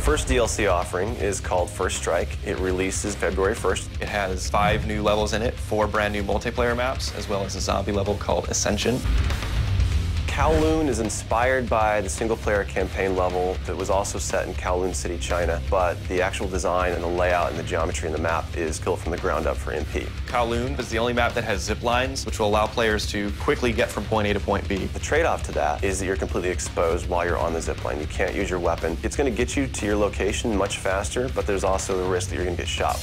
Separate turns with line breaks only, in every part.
first DLC offering is called First Strike. It releases February 1st.
It has 5 new levels in it, 4 brand new multiplayer maps, as well as a zombie level called Ascension.
Kowloon is inspired by the single-player campaign level that was also set in Kowloon City, China, but the actual design and the layout and the geometry in the map is built from the ground up for MP.
Kowloon is the only map that has zip lines, which will allow players to quickly get from point A to point B.
The trade-off to that is that you're completely exposed while you're on the zip line. You can't use your weapon. It's going to get you to your location much faster, but there's also the risk that you're going to get shot.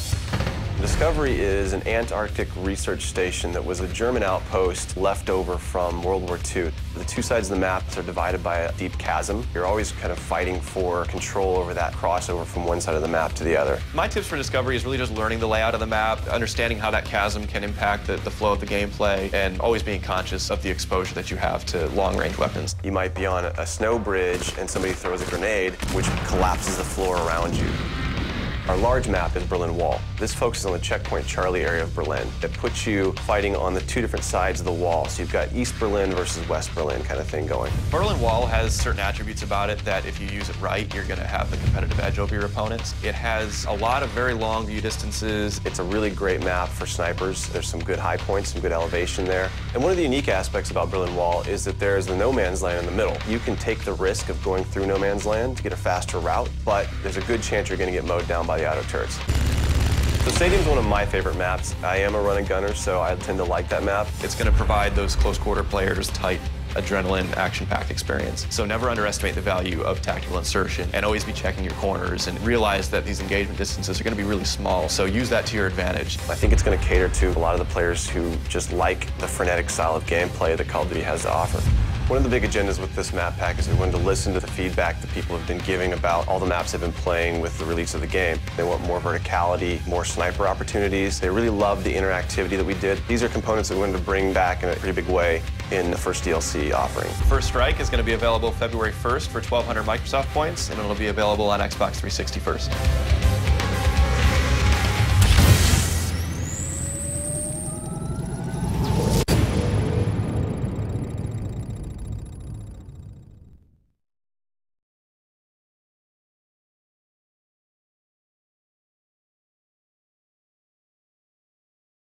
Discovery is an Antarctic research station that was a German outpost left over from World War II. The two sides of the map are divided by a deep chasm. You're always kind of fighting for control over that crossover from one side of the map to the other.
My tips for Discovery is really just learning the layout of the map, understanding how that chasm can impact the flow of the gameplay, and always being conscious of the exposure that you have to long-range weapons.
You might be on a snow bridge and somebody throws a grenade, which collapses the floor around you. Our large map is Berlin Wall. This focuses on the Checkpoint Charlie area of Berlin. It puts you fighting on the two different sides of the wall. So you've got East Berlin versus West Berlin kind of thing going.
Berlin Wall has certain attributes about it that if you use it right, you're going to have the competitive edge over your opponents. It has a lot of very long view distances.
It's a really great map for snipers. There's some good high points, some good elevation there. And one of the unique aspects about Berlin Wall is that there's the no man's land in the middle. You can take the risk of going through no man's land to get a faster route, but there's a good chance you're going to get mowed down by the auto turrets. So Stadium's one of my favorite maps. I am a run-and gunner, so I tend to like that map.
It's going to provide those close-quarter players tight adrenaline, action-packed experience. So never underestimate the value of tactical insertion, and always be checking your corners and realize that these engagement distances are going to be really small, so use that to your advantage.
I think it's going to cater to a lot of the players who just like the frenetic style of gameplay that Call of Duty has to offer. One of the big agendas with this map pack is we wanted to listen to the feedback that people have been giving about all the maps they've been playing with the release of the game. They want more verticality, more sniper opportunities. They really love the interactivity that we did. These are components that we wanted to bring back in a pretty big way in the first DLC offering.
First Strike is going to be available February 1st for 1,200 Microsoft points, and it'll be available on Xbox 360 first.